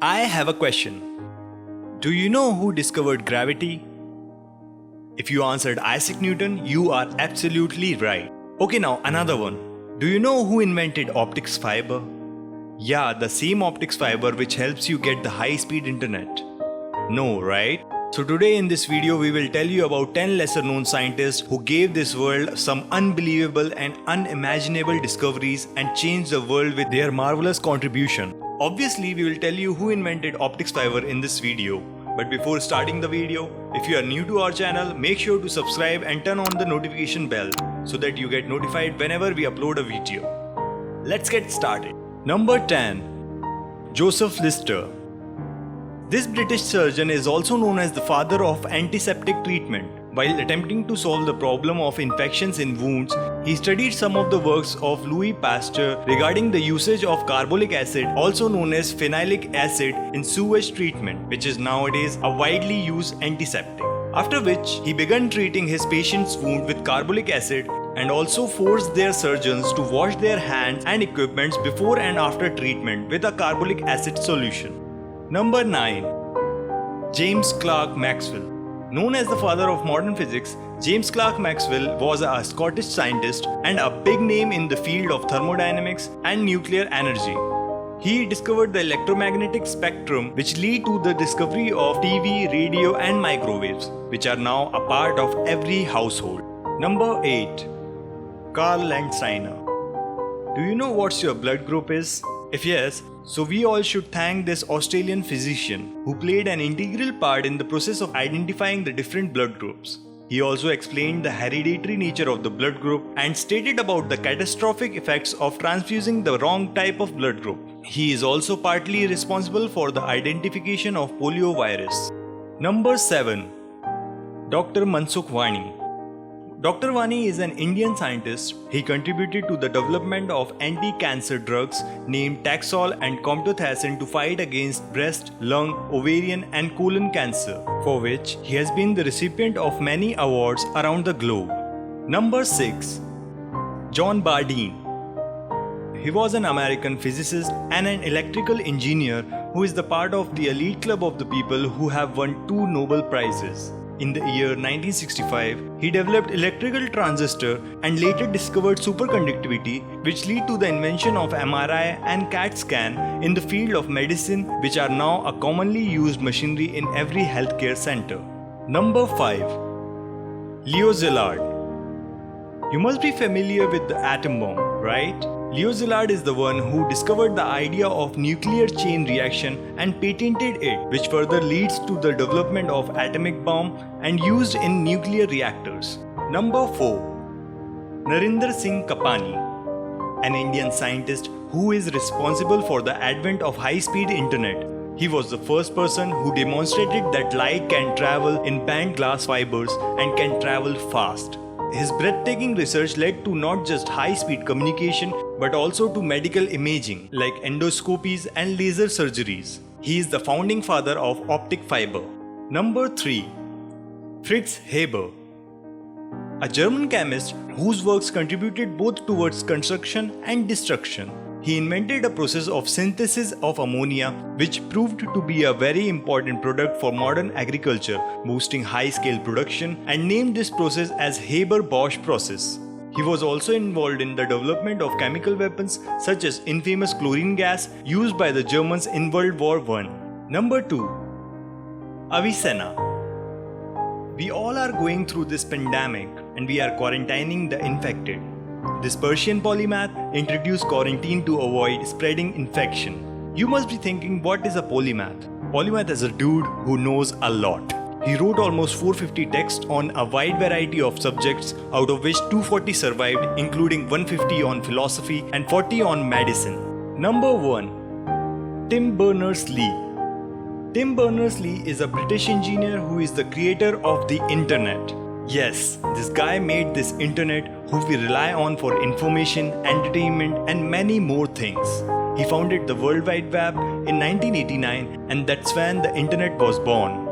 I have a question. Do you know who discovered gravity? If you answered Isaac Newton, you are absolutely right. Okay, now another one. Do you know who invented optics fiber? Yeah, the same optics fiber which helps you get the high-speed internet. No, right? So today in this video we will tell you about 10 lesser known scientists who gave this world some unbelievable and unimaginable discoveries and changed the world with their marvelous contribution. Obviously we will tell you who invented optics fiber in this video. But before starting the video, if you are new to our channel, make sure to subscribe and turn on the notification bell so that you get notified whenever we upload a video. Let's get started. Number 10. Joseph Lister. This British surgeon is also known as the father of antiseptic treatment. While attempting to solve the problem of infections in wounds, he studied some of the works of Louis Pasteur regarding the usage of carbolic acid, also known as phenylic acid, in sewage treatment, which is nowadays a widely used antiseptic. After which, he began treating his patients' wound with carbolic acid and also forced their surgeons to wash their hands and equipments before and after treatment with a carbolic acid solution. Number 9. James Clerk Maxwell. Known as the father of modern physics, James Clerk Maxwell was a Scottish scientist and a big name in the field of thermodynamics and nuclear energy. He discovered the electromagnetic spectrum, which led to the discovery of TV, radio and microwaves, which are now a part of every household. Number 8. Karl Landsteiner. Do you know what your blood group is? If yes, so we all should thank this Australian physician who played an integral part in the process of identifying the different blood groups. He also explained the hereditary nature of the blood group and stated about the catastrophic effects of transfusing the wrong type of blood group. He is also partly responsible for the identification of poliovirus. Number 7. Dr. Mansukh Wani. Dr. Wani is an Indian scientist. He contributed to the development of anti-cancer drugs named Taxol and Comtothasin to fight against breast, lung, ovarian and colon cancer, for which he has been the recipient of many awards around the globe. Number 6. John Bardeen. He was an American physicist and an electrical engineer who is the part of the elite club of the people who have won 2 Nobel Prizes. In the year 1965, he developed electrical transistor and later discovered superconductivity, which led to the invention of MRI and CAT scan in the field of medicine, which are now a commonly used machinery in every healthcare center. Number 5. Leo Szilard. You must be familiar with the atom bomb, right? Leo Szilard is the one who discovered the idea of nuclear chain reaction and patented it, which further leads to the development of atomic bomb and used in nuclear reactors. Number 4. Narinder Singh Kapani, an Indian scientist who is responsible for the advent of high-speed internet. He was the first person who demonstrated that light can travel in bent glass fibers and can travel fast. His breathtaking research led to not just high-speed communication but also to medical imaging like endoscopies and laser surgeries. He is the founding father of optic fiber. Number 3. Fritz Haber. A German chemist whose works contributed both towards construction and destruction. He invented a process of synthesis of ammonia which proved to be a very important product for modern agriculture, boosting high-scale production, and named this process as Haber-Bosch process. He was also involved in the development of chemical weapons such as infamous chlorine gas used by the Germans in World War I. Number 2. Avicenna. We all are going through this pandemic and we are quarantining the infected. This Persian polymath introduced quarantine to avoid spreading infection. You must be thinking, what is a polymath? Polymath is a dude who knows a lot. He wrote almost 450 texts on a wide variety of subjects, out of which 240 survived, including 150 on philosophy and 40 on medicine. Number 1. Tim Berners-Lee. Tim Berners-Lee is a British engineer who is the creator of the internet. Yes, this guy made this internet who we rely on for information, entertainment and many more things. He founded the World Wide Web in 1989 and that's when the internet was born.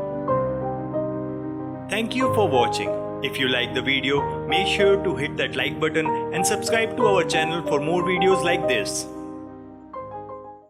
Thank you for watching. If you like the video, make sure to hit that like button and subscribe to our channel for more videos like this.